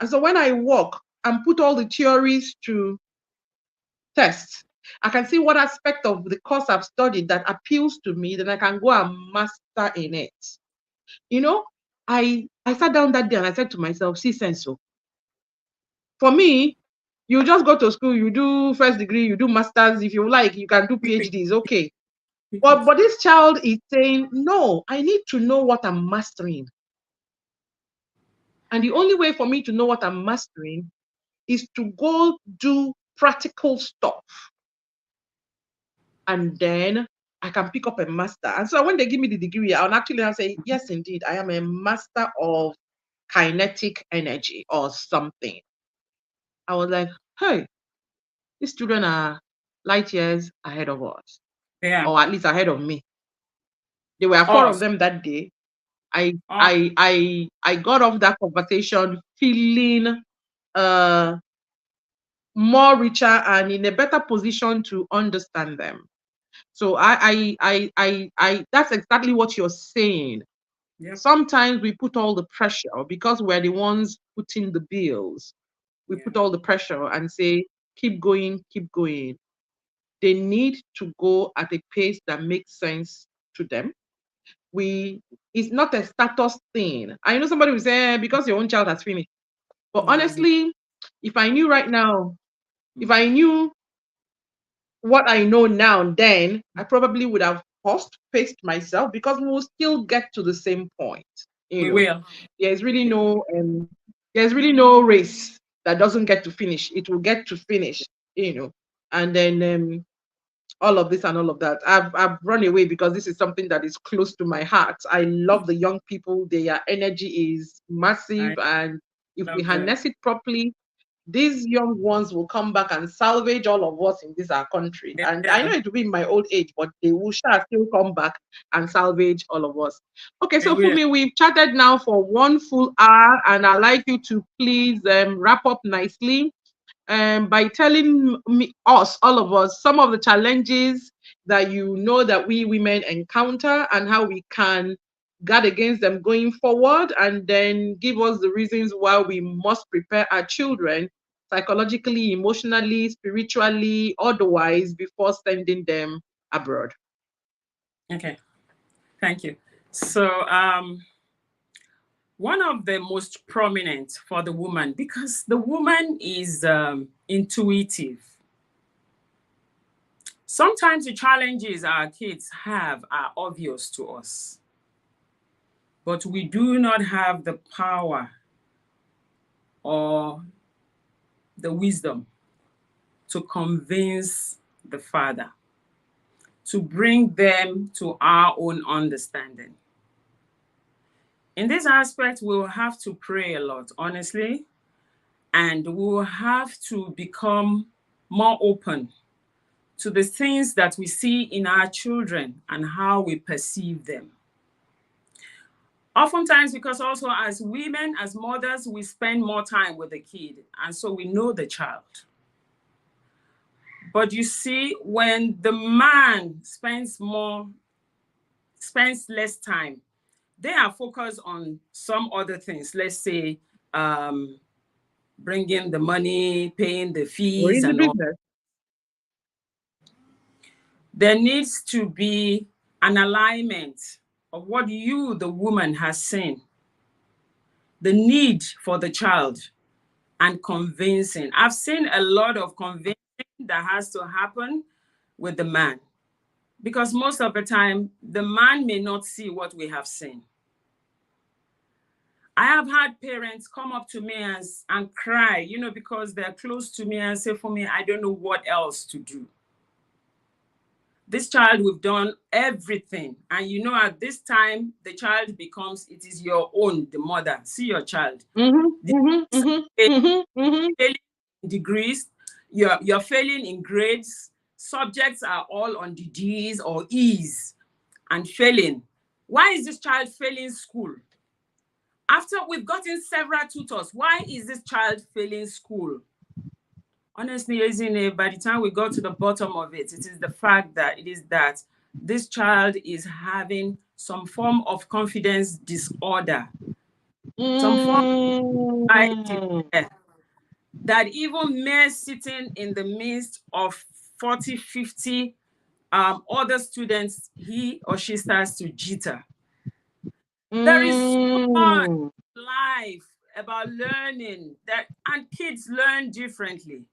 And so when I work and put all the theories to test, I can see what aspect of the course I've studied that appeals to me, then I can go and master in it. You know, I sat down that day and I said to myself, see senso. For me, you just go to school, you do first degree, you do masters. If you like, you can do pick it, PhDs, okay. pick it. But this child is saying, no, I need to know what I'm mastering. And the only way for me to know what I'm mastering is to go do practical stuff. And then I can pick up a master. And so when they give me the degree, I'll actually say, yes, indeed, I am a master of kinetic energy or something. I was like, hey, these children are light years ahead of us, Yeah. or at least ahead of me. There were four of Us. them that day. I Us. I I I got off that conversation feeling uh more richer and in a better position to understand them. So that's exactly what you're saying. Yep. Sometimes we put all the pressure because we're the ones putting the bills. We Yeah. put all the pressure and say, keep going, keep going. They need to go at a pace that makes sense to them. It's not a status thing. I know somebody will say, because your own child has finished. But Mm, honestly, if I knew right now, if mm. I knew what I know now, then I probably would have paced myself because we will still get to the same point. You We know, will. there's really no there's really no race that doesn't get to finish. It will get to finish. You know. and then all of this and all of that. I've run away because this is something that is close to my heart. I love the young people. Their energy is massive, I and if we love them. harness it properly, these young ones will come back and salvage all of us in this our country. And I know Yeah, it will be in my old age, but they will shall still come back and salvage all of us. Okay, they so will. Funmi, we've chatted now for 1 full hour, and I'd like you to please wrap up nicely by telling me, us, all of us, some of the challenges that you know that we women encounter and how we can guard against them going forward, and then give us the reasons why we must prepare our children psychologically, emotionally, spiritually, otherwise, before sending them abroad. Okay, thank you. So, one of the most prominent for the woman, because the woman is intuitive. Sometimes the challenges our kids have are obvious to us, but we do not have the power or the wisdom to convince the father, to bring them to our own understanding. In this aspect, we will have to pray a lot, honestly, and we will have to become more open to the things that we see in our children and how we perceive them. Oftentimes, because also as women, as mothers, we spend more time with the kid, and so we know the child. But you see, when the man spends less time, they are focused on some other things. Let's say bringing the money, paying the We're fees, in the and all. business. There needs to be an alignment of what you, the woman, has seen, the need for the child, and convincing. I've seen a lot of convincing that has to happen with the man, because most of the time, the man may not see what we have seen. I have had parents come up to me and cry, because they're close to me and say, for me, I don't know what else to do. This child, we've done everything. And at this time, the child becomes, it is your own, the mother. See your child. Mm-hmm, mm-hmm, mm-hmm, mm-hmm, mm-hmm. Failing in degrees, you're failing in grades. Subjects are all on the D's or E's and failing. Why is this child failing school? After we've gotten several tutors, why is this child failing school? Honestly, by the time we go to the bottom of it, it is the fact that this child is having some form of confidence disorder, some form of anxiety there, that even mere sitting in the midst of 40, 50 other students, he or she starts to jitter. There is so much Mm. life about learning and kids learn differently.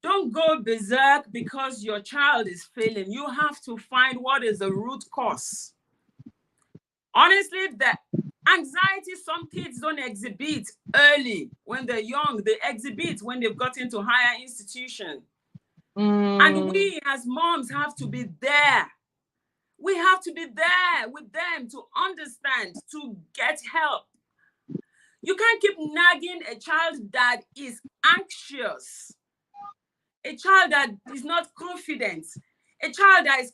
Don't go berserk because your child is failing. You have to find what is the root cause. Honestly, the anxiety some kids don't exhibit early when they're young. They exhibit when they've got into higher institution. And we as moms have to be there. We have to be there with them to understand, to get help. You can't keep nagging a child that is anxious, a child that is not confident, a child that is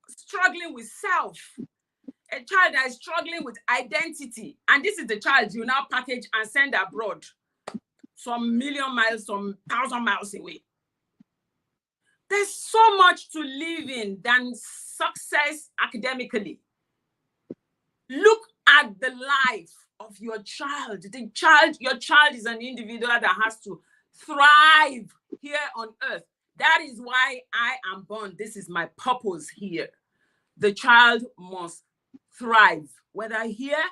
struggling with self, a child that is struggling with identity. And this is the child you now package and send abroad, some million miles, some 1,000 miles away. There's so much to live in than success academically. Look at the life of your child. Your child is an individual that has to thrive here on earth. That is why I am born. This is my purpose here. The child must thrive, whether here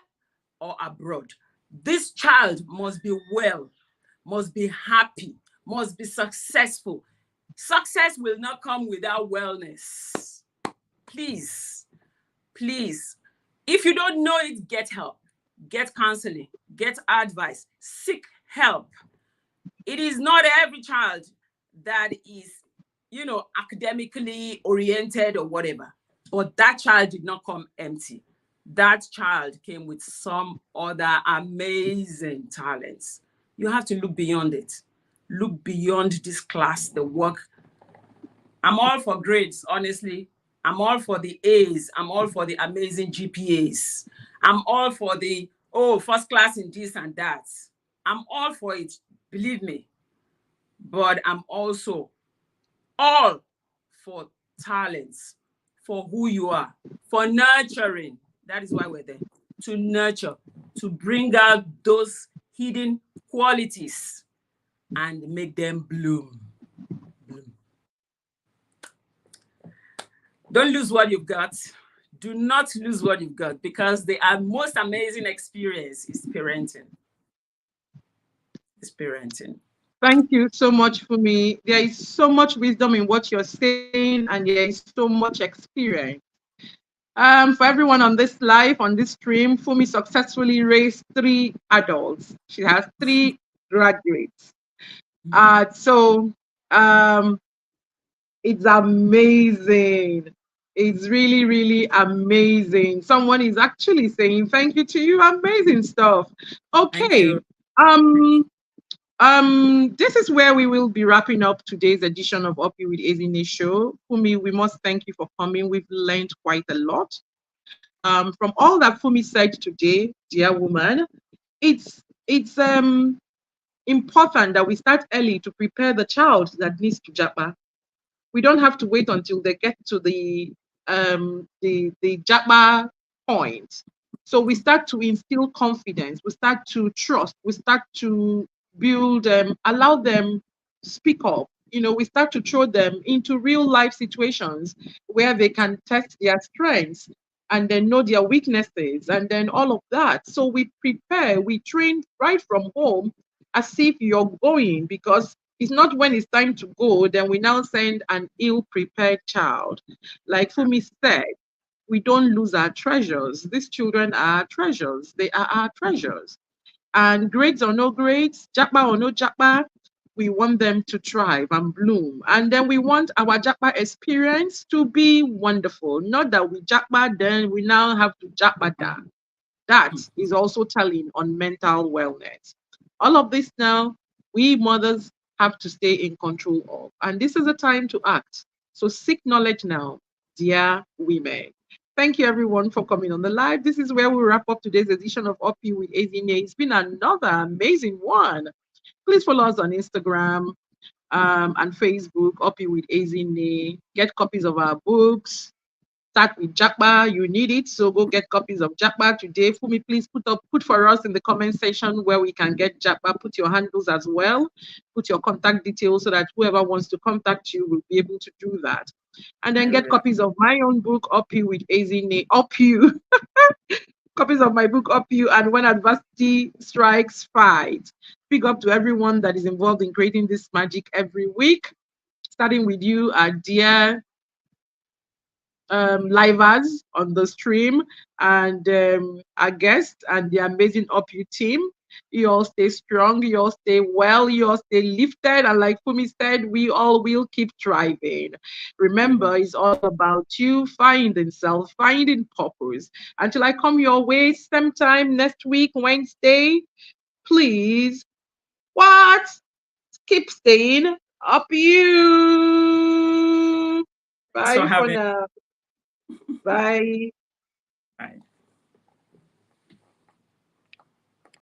or abroad. This child must be well, must be happy, must be successful. Success will not come without wellness. Please, please, if you don't know it, get help, get counseling, get advice, seek help. It is not every child that is, academically oriented or whatever. But that child did not come empty. That child came with some other amazing talents. You have to look beyond it. Look beyond this class, the work. I'm all for grades, honestly. I'm all for the A's. I'm all for the amazing GPAs. I'm all for the, first class in this and that. I'm all for it, believe me. But I'm also all for talents, for who you are, for nurturing. That is why we're there. To nurture, to bring out those hidden qualities and make them bloom. Bloom. Don't lose what you've got. Do not lose what you've got, because the most amazing experience is parenting. It's parenting. Thank you so much, Funmi. There is so much wisdom in what you're saying, and there is so much experience. For everyone on this live, on this stream, Funmi successfully raised 3 adults. She has 3 graduates. So it's amazing. It's really, really amazing. Someone is actually saying thank you to you. Amazing stuff. Thank Okay. you. Um, this is where we will be wrapping up today's edition of Upyou with Ezine show. Funmi, we must thank you for coming. We've learned quite a lot. From all that Funmi said today, dear woman, it's important that we start early to prepare the child that needs to Japa. We don't have to wait until they get to the Japa point. So we start to instill confidence, we start to trust, we start to build allow them speak up. We start to throw them into real life situations where they can test their strengths and then know their weaknesses and then all of that. So we prepare, we train right from home as if you're going, because it's not when it's time to go, then we now send an ill prepared child. Like Fumi said, we don't lose our treasures. These children are our treasures. They are our treasures. And grades or no grades, Japa or no Japa, we want them to thrive and bloom. And then we want our Japa experience to be wonderful. Not that we Japa, then we now have to Japa down. That is also telling on mental wellness. All of this now, we mothers have to stay in control of. And this is a time to act. So seek knowledge now, dear women. Thank you everyone for coming on the live. This is where we wrap up today's edition of Upyou with Ezine. It's been another amazing one. Please follow us on Instagram and Facebook, Upyou with Ezine. Get copies of our books. Start with Japa. You need it, so go get copies of Japa today. Fumi, please put for us in the comment section where we can get Japa. Put your handles as well. Put your contact details so that whoever wants to contact you will be able to do that. And then get copies of my own book, Upyou with Ezine. Upyou. Copies of my book, Upyou, and When Adversity Strikes, Fight. Big up to everyone that is involved in creating this magic every week. Starting with you, our dear livers on the stream, and our guests and the amazing Upyou team. You all stay strong, you all stay well, you all stay lifted, and like Fumi said, we all will keep thriving. Remember, it's all about you finding self, finding purpose. Until I come your way same time next week, Wednesday, please, what? Keep staying Upyou. So Bye for having now. Bye. Bye.